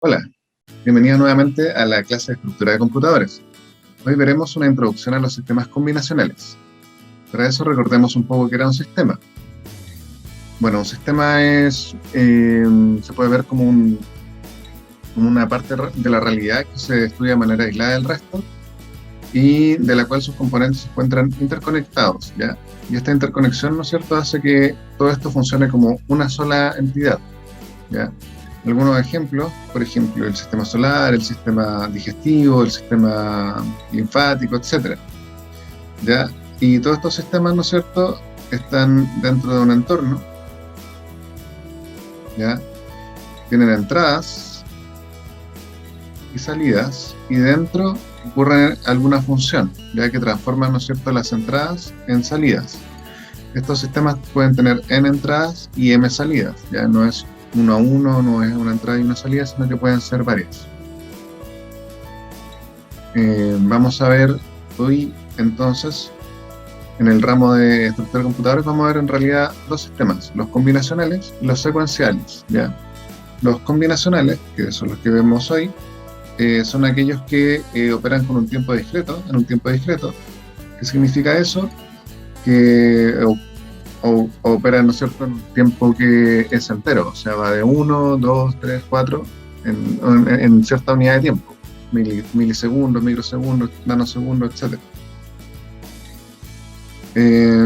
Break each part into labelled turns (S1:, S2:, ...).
S1: Hola, bienvenido nuevamente a la clase de estructura de computadores. Hoy veremos una introducción a los sistemas combinacionales. Para eso recordemos un poco qué era un sistema. Bueno, un sistema se puede ver como una parte de la realidad que se estudia de manera aislada del resto y de la cual sus componentes se encuentran interconectados, ¿ya? Y esta interconexión, ¿no es cierto?, hace que todo esto funcione como una sola entidad, ¿ya? Algunos ejemplos, por ejemplo, el sistema solar, el sistema digestivo, el sistema linfático, etcétera, ¿ya? Y todos estos sistemas, ¿no es cierto?, están dentro de un entorno, ¿ya? Tienen entradas y salidas, y dentro ocurre alguna función, ya que transforman, ¿no es cierto?, las entradas en salidas. Estos sistemas pueden tener n entradas y m salidas, ya no es 1 a 1, no es una entrada y una salida, sino que pueden ser varias. Vamos a ver hoy, entonces, en el ramo de estructura de computadores, vamos a ver en realidad dos sistemas, los combinacionales y los secuenciales, ¿ya? Los combinacionales, que son los que vemos hoy, son aquellos que operan con un tiempo discreto, en un tiempo discreto. ¿Qué significa eso? Que opera, ¿no es cierto?, en un tiempo que es entero, o sea, va de 1, 2, 3, 4, en cierta unidad de tiempo, milisegundos, microsegundos, nanosegundos, etc.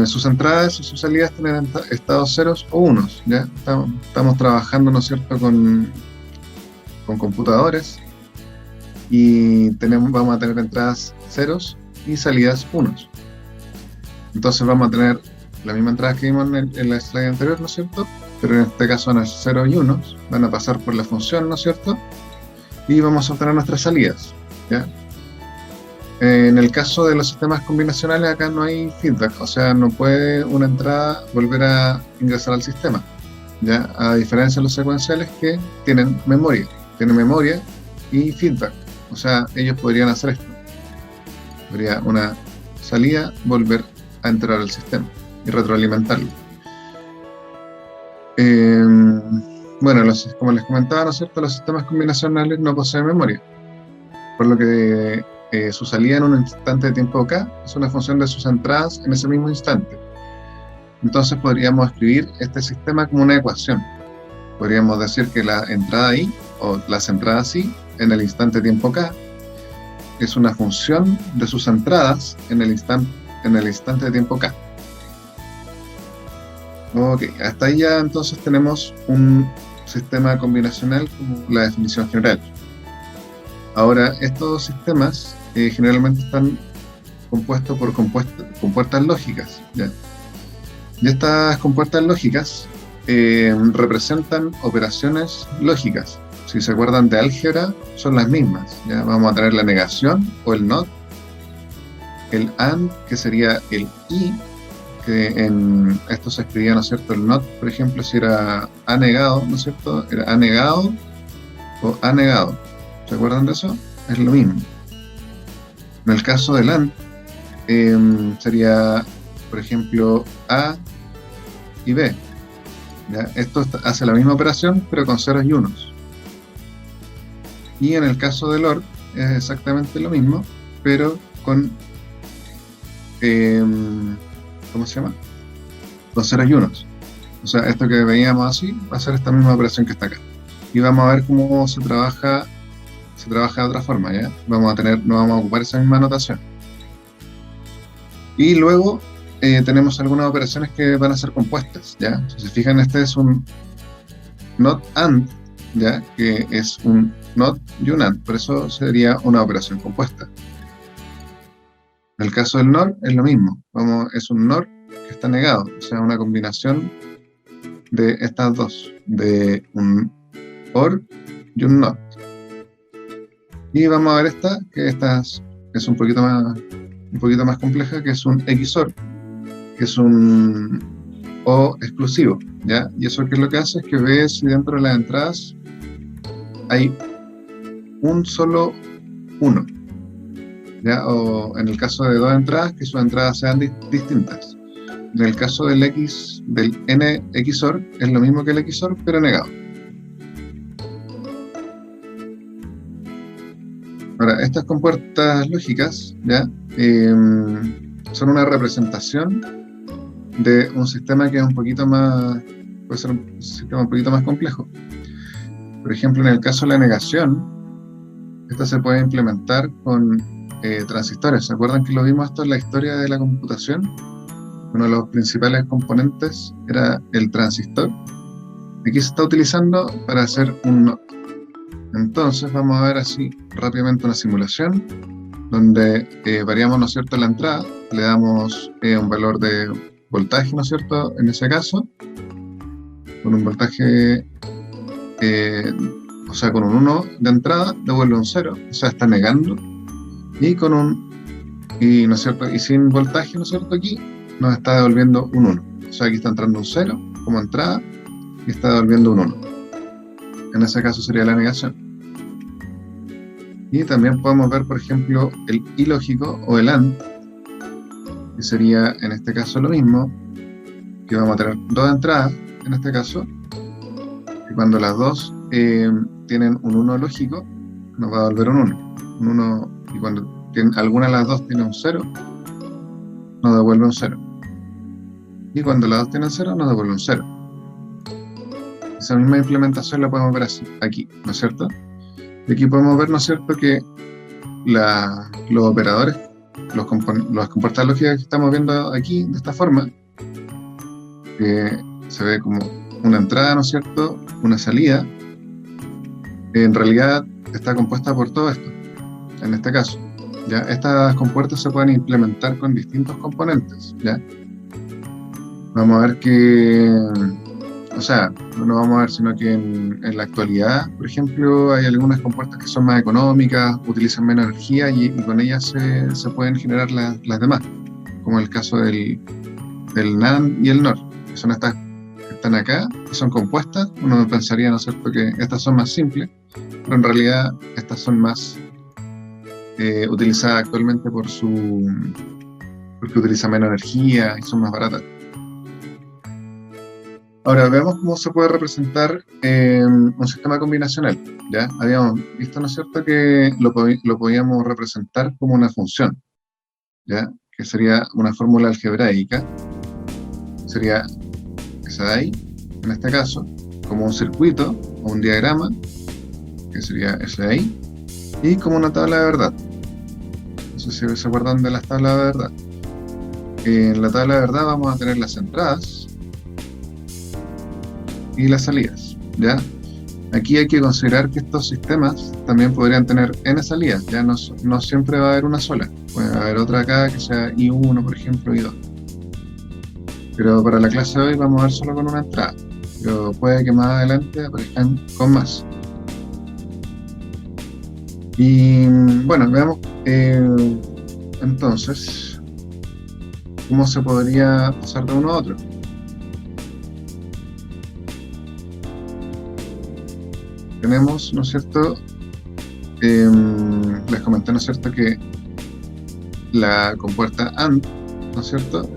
S1: Sus entradas y sus salidas tienen estados ceros o unos, ¿ya? Estamos trabajando, ¿no es cierto?, con computadores y vamos a tener entradas ceros y salidas unos. Entonces vamos a tener la misma entrada que vimos en la slide anterior, ¿no es cierto? Pero en este caso van a ser 0 y 1, van a pasar por la función, ¿no es cierto? Y vamos a obtener nuestras salidas, ¿ya? En el caso de los sistemas combinacionales, acá no hay feedback, o sea, no puede una entrada volver a ingresar al sistema, ¿ya? A diferencia de los secuenciales que tienen memoria y feedback, o sea, ellos podrían hacer esto. Podría una salida volver a entrar al sistema y retroalimentarlo. Bueno, como les comentaba, ¿no es cierto?, los sistemas combinacionales no poseen memoria, por lo que su salida en un instante de tiempo k es una función de sus entradas en ese mismo instante. Entonces podríamos escribir este sistema como una ecuación. Podríamos decir que la entrada i, o las entradas i, en el instante de tiempo k, es una función de sus entradas en el instante de tiempo k. Ok, hasta ahí ya entonces tenemos un sistema combinacional como la definición general. Ahora, estos sistemas generalmente están compuestos por compuertas lógicas, ¿ya? Y estas compuertas lógicas representan operaciones lógicas. Si se acuerdan de álgebra, son las mismas, ¿ya? Vamos a tener la negación o el not, el and, que sería el y, que en esto se escribía, ¿no es cierto?, el not, por ejemplo, si era a negado, ¿no es cierto?, era a negado o a negado. ¿Se acuerdan de eso? Es lo mismo. En el caso del AND, sería, por ejemplo, A y B, ¿ya? Esto hace la misma operación, pero con ceros y unos. Y en el caso del OR, es exactamente lo mismo, pero con, ¿cómo se llama?, con ceros y unos. O sea, esto que veíamos así, va a ser esta misma operación que está acá. Y vamos a ver cómo se trabaja de otra forma, ¿ya? No vamos a ocupar esa misma notación. Y luego tenemos algunas operaciones que van a ser compuestas, ¿ya? Si se fijan, este es un not and, ¿ya? Que es un not y un and, por eso sería una operación compuesta. En el caso del NOR es lo mismo, es un NOR que está negado, o sea, una combinación de estas dos, de un OR y un NOT. Y vamos a ver que esta es un poquito más compleja, que es un XOR, que es un O exclusivo, ¿ya? Y eso, ¿qué es lo que hace? Es que ve si dentro de las entradas hay un solo 1, ¿ya? O en el caso de dos entradas, que sus entradas sean distintas. En el caso del N XOR, es lo mismo que el XOR, pero negado. Ahora, estas compuertas lógicas, ¿ya? Son una representación de un sistema que es un poquito más, puede ser un sistema un poquito más complejo. Por ejemplo, en el caso de la negación, esta se puede implementar con transistores. ¿Se acuerdan que lo vimos esto en la historia de la computación? Uno de los principales componentes era el transistor. Aquí se está utilizando para hacer un NOT. Entonces vamos a ver así rápidamente una simulación donde variamos, ¿no es cierto?, la entrada, le damos un valor de voltaje, ¿no es cierto?, en ese caso, con un voltaje, o sea, con un 1 de entrada, devuelve un 0, o sea, está negando, y con ¿no es cierto?, y sin voltaje, ¿no es cierto?, aquí nos está devolviendo un 1, o sea, aquí está entrando un 0 como entrada, y está devolviendo un 1. En ese caso sería la negación. Y también podemos ver, por ejemplo, el ilógico o el AND, que sería en este caso lo mismo, que vamos a tener dos entradas, en este caso, y cuando las dos tienen un 1 lógico, nos va a devolver un 1. Un 1, y cuando alguna de las dos tiene un 0, nos devuelve un 0. Y cuando las dos tienen 0, nos devuelve un 0. Esa misma implementación la podemos ver así, aquí, ¿no es cierto? Y aquí podemos ver, ¿no es cierto?, que los operadores, las compuertas lógicas que estamos viendo aquí, de esta forma, que se ve como una entrada, ¿no es cierto?, una salida, en realidad está compuesta por todo esto, en este caso. ¿Ya? Estas compuertas se pueden implementar con distintos componentes, ¿ya? Vamos a ver que, o sea, no vamos a ver, sino que en la actualidad, por ejemplo, hay algunas compuertas que son más económicas, utilizan menos energía y con ellas se pueden generar las demás, como el caso del NAND y el NOR, que son estas que están acá, que son compuestas. Uno pensaría, ¿no es cierto?, que estas son más simples, pero en realidad estas son más utilizadas actualmente porque utilizan menos energía y son más baratas. Ahora veamos cómo se puede representar un sistema combinacional. ¿Ya? Habíamos visto, ¿no es cierto?, que lo podíamos representar como una función, ¿ya?, que sería una fórmula algebraica, sería esa de ahí, en este caso, como un circuito o un diagrama, que sería ese de ahí, y como una tabla de verdad. No sé si se acuerdan de las tablas de verdad. En la tabla de verdad vamos a tener las entradas y las salidas, ¿ya? Aquí hay que considerar que estos sistemas también podrían tener n salidas, ya no siempre va a haber una sola, puede haber otra acá que sea I1, por ejemplo, I2. Pero para la clase de hoy vamos a ver solo con una entrada, pero puede que más adelante aparezcan con más. Y bueno, veamos entonces cómo se podría pasar de uno a otro. Tenemos, ¿no es cierto?, les comenté, ¿no es cierto?, que la compuerta AND, ¿no es cierto?,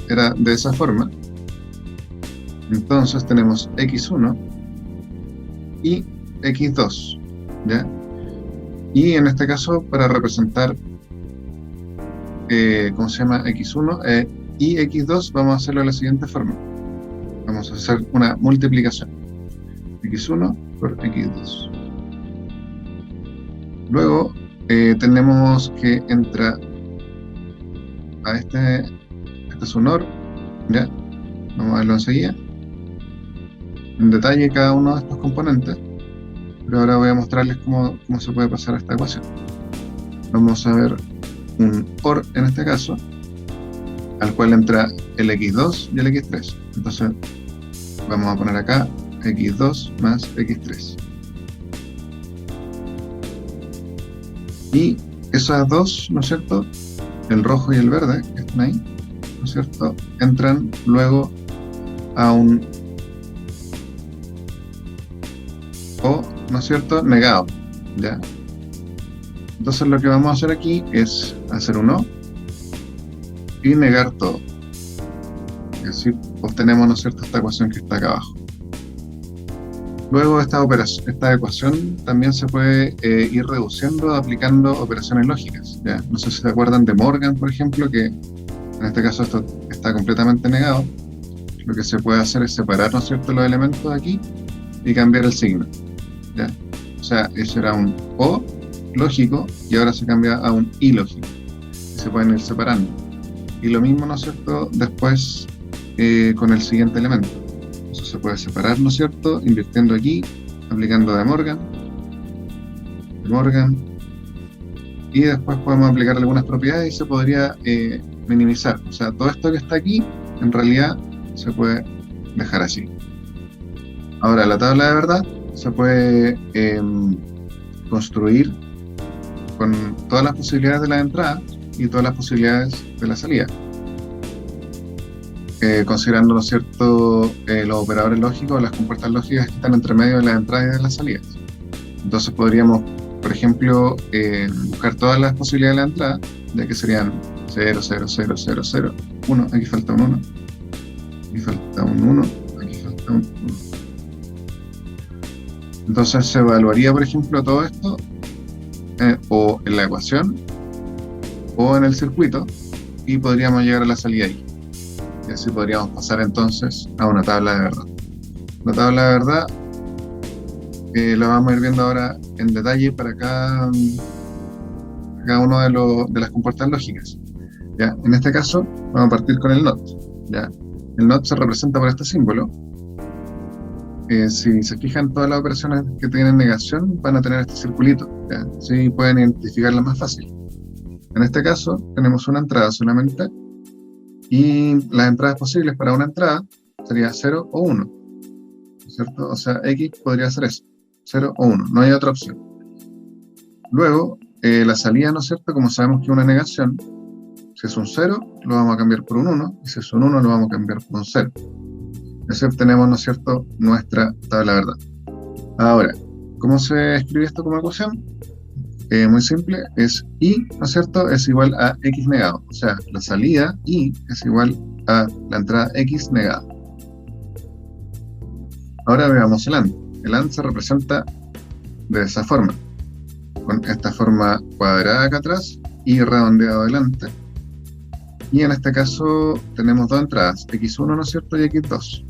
S1: era de esa forma. Entonces tenemos X1 y X2, ¿ya? Y en este caso, para representar, ¿cómo se llama?, X1 y X2, vamos a hacerlo de la siguiente forma. Vamos a hacer una multiplicación. X1 por X2. Luego tenemos que entra a este es un OR, ¿ya? Vamos a verlo enseguida en detalle cada uno de estos componentes, pero ahora voy a mostrarles cómo se puede pasar a esta ecuación. Vamos a ver un OR en este caso, al cual entra el X2 y el X3. Entonces vamos a poner acá X2 más X3. Y esas dos, ¿no es cierto?, el rojo y el verde, que están ahí, ¿no es cierto?, entran luego a un O, ¿no es cierto?, negado, ¿ya? Entonces lo que vamos a hacer aquí es hacer un O y negar todo. Es decir, obtenemos, ¿no es cierto?, esta ecuación que está acá abajo. Luego esta ecuación también se puede ir reduciendo aplicando operaciones lógicas, ¿ya? No sé si se acuerdan de Morgan, por ejemplo, que en este caso esto está completamente negado. Lo que se puede hacer es separar, ¿no es cierto?, los elementos de aquí y cambiar el signo, ¿ya? O sea, eso era un O lógico y ahora se cambia a un I lógico. Y se pueden ir separando. Y lo mismo, ¿no es cierto?, después con el siguiente elemento. Eso se puede separar, ¿no es cierto?, invirtiendo aquí, aplicando de Morgan, y después podemos aplicar algunas propiedades y se podría minimizar. O sea, todo esto que está aquí, en realidad, se puede dejar así. Ahora, la tabla de verdad se puede construir con todas las posibilidades de la entrada y todas las posibilidades de la salida. Considerando, ¿no es cierto?, los operadores lógicos, las compuertas lógicas que están entre medio de las entradas y de las salidas. Entonces podríamos, por ejemplo, buscar todas las posibilidades de la entrada, ya que serían 0, 0, 0, 0, 0, 1, aquí falta un 1, aquí falta un 1, aquí falta un 1. Entonces se evaluaría, por ejemplo, todo esto o en la ecuación o en el circuito y podríamos llegar a la salida ahí. Y así podríamos pasar entonces a una tabla de verdad. La tabla de verdad la vamos a ir viendo ahora en detalle para cada uno de las compuertas lógicas. ¿Ya? En este caso vamos a partir con el NOT. ¿Ya? El NOT se representa por este símbolo. Si se fijan, todas las operaciones que tienen negación van a tener este circulito. ¿Ya? Así pueden identificarlas más fácil. En este caso tenemos una entrada solamente y las entradas posibles para una entrada sería 0 o 1, ¿cierto? O sea, X podría ser eso, 0 o 1, no hay otra opción. Luego, la salida, ¿no es cierto? Como sabemos que es una negación, si es un 0, lo vamos a cambiar por un 1, y si es un 1, lo vamos a cambiar por un 0. Así obtenemos, ¿no es cierto?, nuestra tabla de verdad. Ahora, ¿cómo se escribe esto como ecuación? Muy simple, es I, ¿no es cierto?, es igual a X negado. O sea, la salida I es igual a la entrada X negada. Ahora veamos el AND. El AND se representa de esa forma, con esta forma cuadrada acá atrás y redondeado adelante. Y en este caso tenemos dos entradas, X1, ¿no es cierto?, y X2.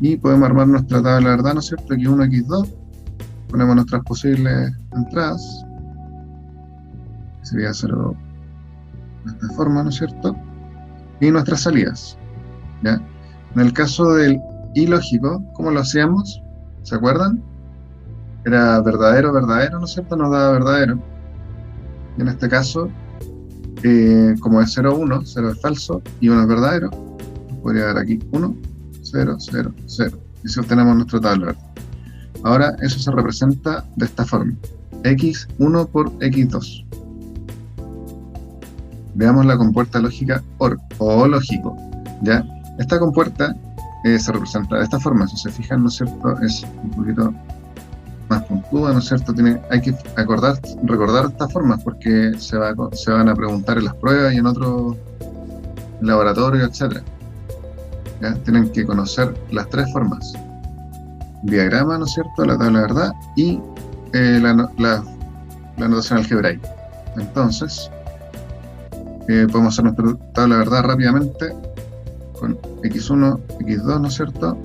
S1: Y podemos armar nuestra tabla de verdad, ¿no es cierto?, X1, X2. Ponemos nuestras posibles entradas. Sería 0 de esta forma, ¿no es cierto? Y nuestras salidas, ¿ya? En el caso del I lógico, ¿cómo lo hacíamos? ¿Se acuerdan? Era verdadero, verdadero, ¿no es cierto? Nos daba verdadero. Y en este caso, como es 0, 1, 0 es falso y 1 es verdadero, podría dar aquí 1, 0, 0, 0. Y si obtenemos nuestra tabla verdad. Ahora eso se representa de esta forma. X1 por X2. Veamos la compuerta lógica OR, o lógico, ¿ya? Esta compuerta se representa de esta forma. Si se fijan, ¿no es cierto?, es un poquito más puntuda, ¿no es cierto? Hay que recordar estas formas porque se van a preguntar en las pruebas y en otros laboratorios, etc. ¿Ya? Tienen que conocer las tres formas. Diagrama, ¿no es cierto?, la tabla de verdad y la notación algebraica. Entonces, podemos hacer nuestra tabla de verdad rápidamente con X1, X2, ¿no es cierto?,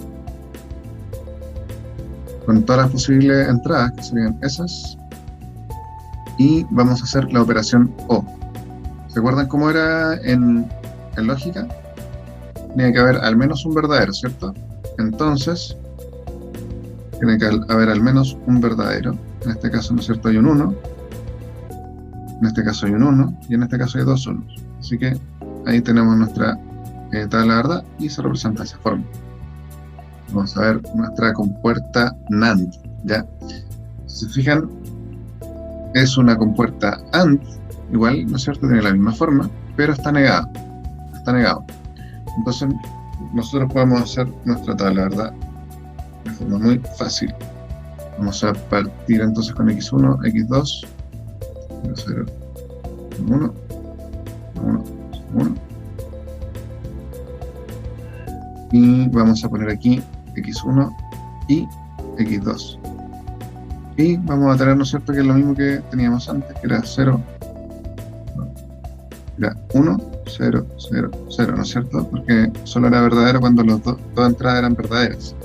S1: con todas las posibles entradas, que serían esas, y vamos a hacer la operación O. ¿Se acuerdan cómo era en lógica? Tiene que haber al menos un verdadero, ¿cierto? Entonces, tiene que haber al menos un verdadero. En este caso, ¿no es cierto?, hay un 1. En este caso hay un 1 y en este caso hay dos 1. Así que ahí tenemos nuestra tabla de verdad y se representa de esa forma. Vamos a ver nuestra compuerta NAND, ¿ya? Si se fijan, es una compuerta AND, igual, ¿no es cierto?, tiene la misma forma, pero está negado. Está negado. Entonces, nosotros podemos hacer nuestra tabla de verdad de forma muy fácil. Vamos a partir entonces con X1, X2, 0, 0, 1, 1, 1. Y vamos a poner aquí X1 y x2. Y vamos a tener, ¿no es cierto?, que es lo mismo que teníamos antes, que era 0, era 1, 0, 0, 0, ¿no es cierto? Porque solo era verdadero cuando las dos entradas eran verdaderas.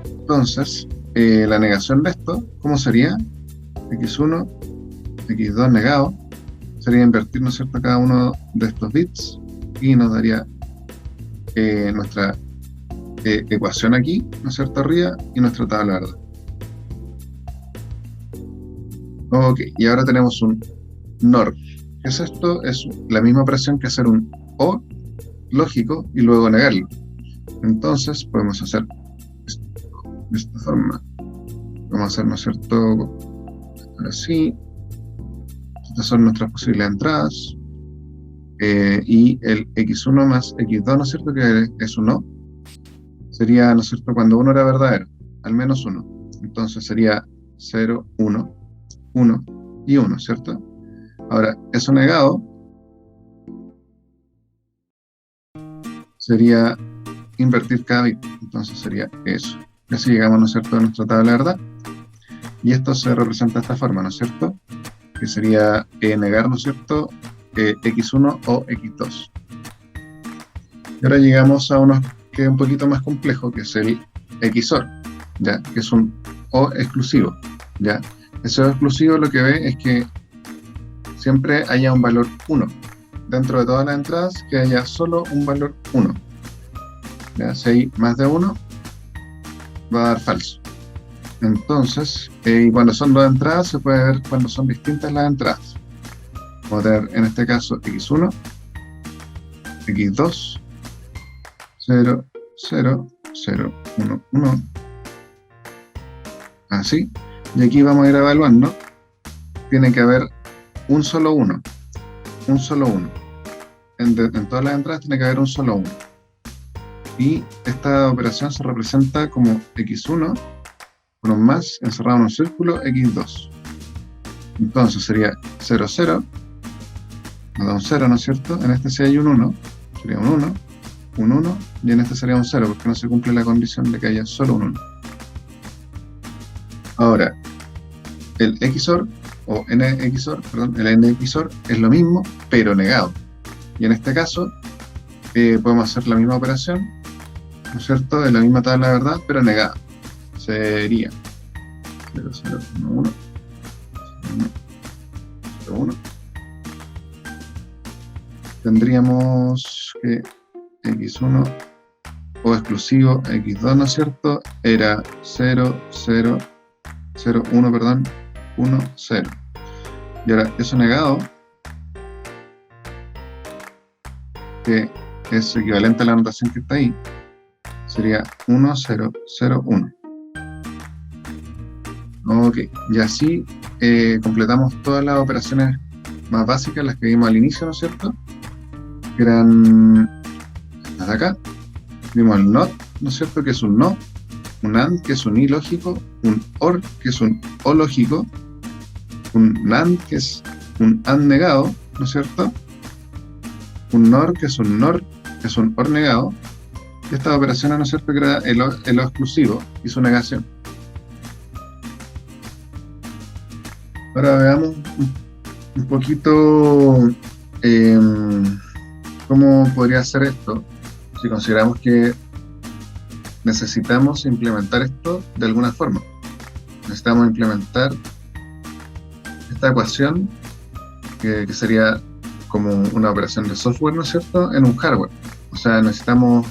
S1: Entonces, la negación de esto, ¿cómo sería? x1, x2 negado, sería invertir, ¿no es cierto?, cada uno de estos bits y nos daría nuestra ecuación aquí, ¿no es cierto?, arriba, y nuestra tabla verdad. Ok, y ahora tenemos un NOR. ¿Qué es esto? Es la misma operación que hacer un OR lógico y luego negarlo. Entonces podemos hacer esto de esta forma. Vamos a hacer, ¿no es cierto?, así. Estas son nuestras posibles entradas. Y el x1 más x2, ¿no es cierto?, que es un O, sería, ¿no es cierto?, cuando uno era verdadero, al menos uno. Entonces sería 0, 1, 1 y 1, ¿cierto? Ahora, eso negado sería invertir cada bit, entonces sería eso. Y así llegamos, ¿no es cierto?, a nuestra tabla de verdad. Y esto se representa de esta forma, ¿no es cierto?, que sería negar, ¿no es cierto?, x1 o x2. Y ahora llegamos a uno que es un poquito más complejo, que es el XOR, ¿ya?, que es un O exclusivo, ¿ya? Ese O exclusivo lo que ve es que siempre haya un valor 1. Dentro de todas las entradas, que haya solo un valor 1. ¿Ya? Si hay más de 1, va a dar falso. Entonces, y cuando son dos entradas, se puede ver cuando son distintas las entradas. Vamos a tener en este caso x1, x2, 0, 0, 0, 1, 1. Así. Y aquí vamos a ir evaluando. Tiene que haber un solo 1. Un solo 1. En todas las entradas tiene que haber un solo 1. Y esta operación se representa como x1 con un más encerrado en un círculo, x2. Entonces sería 0, 0, nos da un 0, ¿no es cierto? En este si hay un 1, sería un 1, un 1, y en este sería un 0, porque no se cumple la condición de que haya solo un 1. Ahora, el XOR, o NXOR, perdón, el NXOR es lo mismo, pero negado. Y en este caso, podemos hacer la misma operación, ¿no es cierto?, de la misma tabla de verdad, pero negada. Sería 0, 0, 1, 1, 1, 0, 1. Tendríamos que x1 o exclusivo x2, ¿no es cierto?, era 0, 0, 0, 1, perdón, 1, 0. Y ahora eso negado, que es equivalente a la notación que está ahí, sería 1, 0, 0, 1. Ok, y así completamos todas las operaciones más básicas, las que vimos al inicio, ¿no es cierto?, que eran las de acá. Vimos el NOT, ¿no es cierto?, que es un NO, un AND, que es un I lógico, un OR, que es un O lógico, un NAND, que es un AND negado, ¿no es cierto?, un NOR, que es un NOR, que es un OR negado. Y esta operación, ¿no es cierto?, que era el O exclusivo y su negación. Ahora veamos un poquito cómo podría ser esto, si consideramos que necesitamos implementar esto de alguna forma. Necesitamos implementar esta ecuación, que sería como una operación de software, ¿no es cierto?, en un hardware. O sea, necesitamos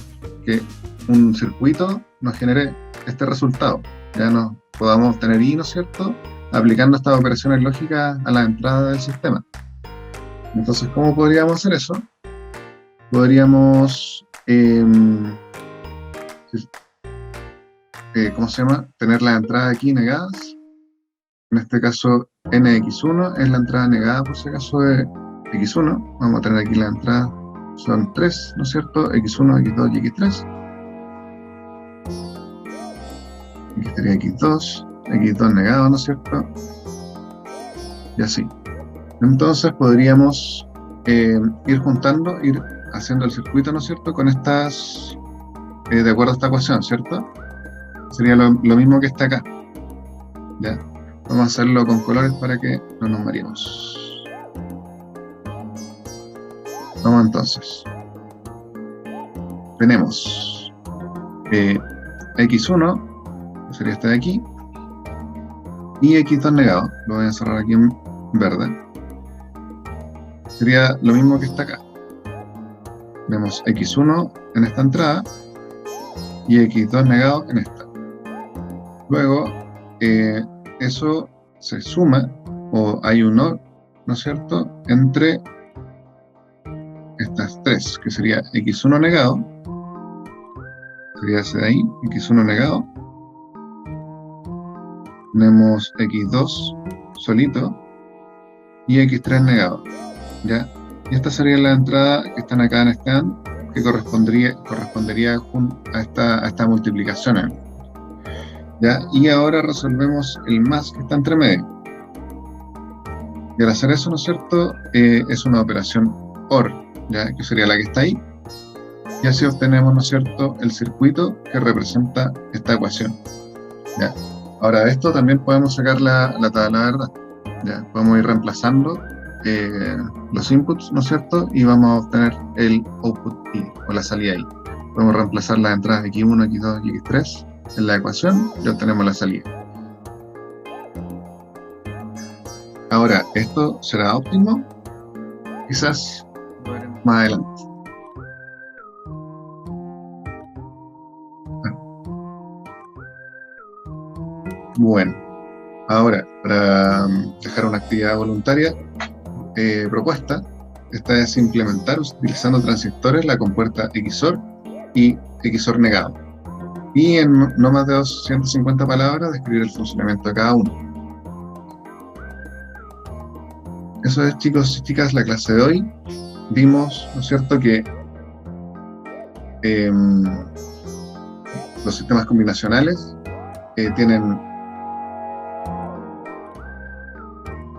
S1: que un circuito nos genere este resultado. Ya nos podamos obtener I, ¿no es cierto?, aplicando estas operaciones lógicas a la entrada del sistema. Entonces, ¿cómo podríamos hacer eso? Podríamos, ¿cómo se llama?, tener las entradas aquí negadas. En este caso, NX1 es la entrada negada, por si acaso, de X1. Vamos a tener aquí la entrada, son 3, ¿no es cierto?, X1, X2 y X3. Aquí estaría X2, X2 negado, ¿no es cierto?, y así. Entonces podríamos ir juntando, ir haciendo el circuito, ¿no es cierto?, con estas, de acuerdo a esta ecuación, ¿cierto? sería lo mismo que está acá, ¿ya? Vamos a hacerlo con colores para que no nos mareemos. Vamos entonces. Tenemos X1, que sería este de aquí, y X2 negado, lo voy a cerrar aquí en verde. Sería lo mismo que está acá. Vemos X1 en esta entrada y X2 negado en esta. Luego, eso se suma, o hay un OR, ¿no es cierto?, entre estas tres, que sería X1 negado, sería ese de ahí, X1 negado. Tenemos X2 solito y X3 negado, ¿ya? Y esta sería la entrada que están acá en este AND, que correspondería a esta multiplicación, ¿ya? Y ahora resolvemos el más que está entre medio. Y al hacer eso, ¿no es cierto?, es una operación OR, ¿ya? Que sería la que está ahí. Y así obtenemos, ¿no es cierto?, el circuito que representa esta ecuación, ¿ya? Ahora, de esto también podemos sacar la tabla de verdad, ¿ya? Podemos ir reemplazando los inputs, ¿no es cierto?, y vamos a obtener el output I, o la salida I. Podemos reemplazar las entradas X1, X2 y X3 en la ecuación y obtenemos la salida. Ahora, ¿esto será óptimo? Quizás lo veremos más adelante. Bueno, ahora, para dejar una actividad voluntaria propuesta, esta es implementar utilizando transistores la compuerta XOR y XOR negado. Y en no más de 250 palabras describir el funcionamiento de cada uno. Eso es, chicos y chicas, la clase de hoy. Vimos, ¿no es cierto?, que los sistemas combinacionales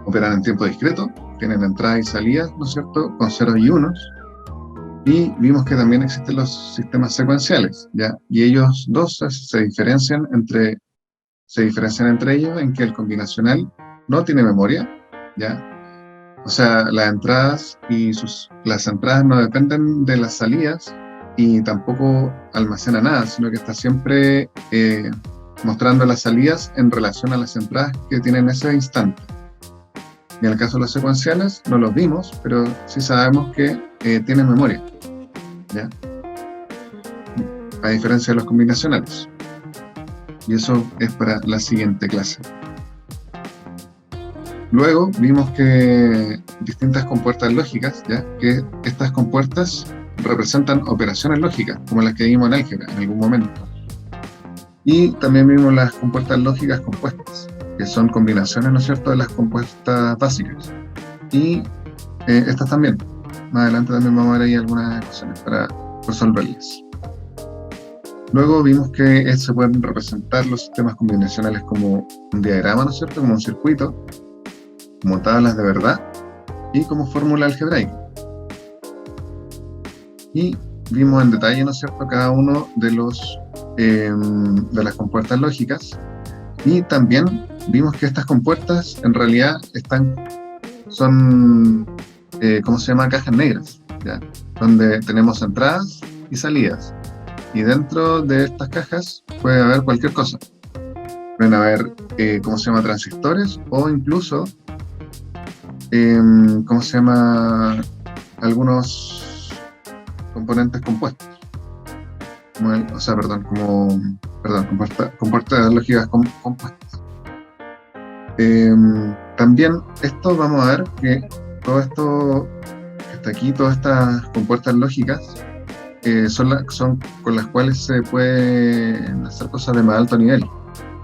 S1: operan en tiempo discreto, tienen entradas y salidas, ¿no es cierto?, con ceros y unos. Y vimos que también existen los sistemas secuenciales, ¿ya? Y ellos dos se diferencian entre ellos en que el combinacional no tiene memoria, ¿ya? O sea, las entradas no dependen de las salidas y tampoco almacena nada, sino que está siempre mostrando las salidas en relación a las entradas que tienen en ese instante. Y en el caso de los secuenciales, no los vimos, pero sí sabemos que tienen memoria, ¿ya? A diferencia de los combinacionales. Y eso es para la siguiente clase. Luego vimos que distintas compuertas lógicas, ¿ya?, que estas compuertas representan operaciones lógicas, como las que vimos en álgebra en algún momento. Y también vimos las compuertas lógicas compuestas, que son combinaciones, ¿no es cierto?, de las compuestas básicas. Y estas también. Más adelante también vamos a ver ahí algunas ecuaciones para resolverlas. Luego vimos que se pueden representar los sistemas combinacionales como un diagrama, ¿no es cierto?, como un circuito, como tablas de verdad y como fórmula algebraica. Y vimos en detalle, ¿no es cierto?, cada uno de las compuertas lógicas. Y también vimos que estas compuertas en realidad son ¿cómo se llama?, cajas negras, ¿ya?, donde tenemos entradas y salidas. Y dentro de estas cajas puede haber cualquier cosa. Pueden haber, ¿cómo se llama?, transistores, o incluso, ¿cómo se llama?, algunos componentes compuestos. Compuertas lógicas compuestas. También esto vamos a ver que todo esto que está aquí, todas estas compuertas lógicas, son con las cuales se pueden hacer cosas de más alto nivel,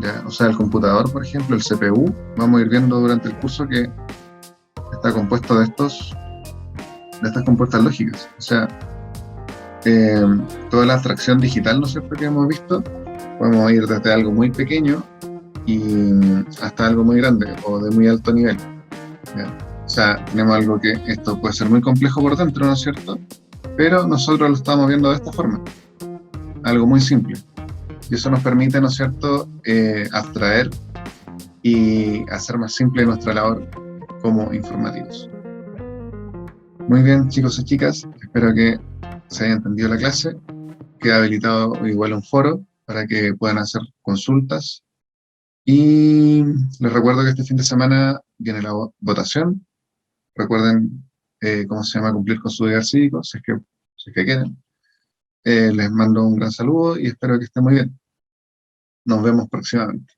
S1: ¿ya? O sea, el computador, por ejemplo, el CPU, vamos a ir viendo durante el curso que está compuesto de estas compuertas lógicas. O sea, toda la abstracción digital, ¿no es cierto?, que hemos visto, podemos ir desde algo muy pequeño y hasta algo muy grande o de muy alto nivel, ¿ya? O sea, tenemos algo que esto puede ser muy complejo por dentro, ¿no es cierto?, pero nosotros lo estamos viendo de esta forma, algo muy simple, y eso nos permite, ¿no es cierto?, abstraer y hacer más simple nuestra labor como informativos. Muy bien, chicos y chicas, espero que se haya entendido la clase. Queda habilitado igual un foro para que puedan hacer consultas. Y les recuerdo que este fin de semana viene la votación. Recuerden, ¿cómo se llama?, cumplir con su deber cívico, si es que quieren. Les mando un gran saludo y espero que estén muy bien. Nos vemos próximamente.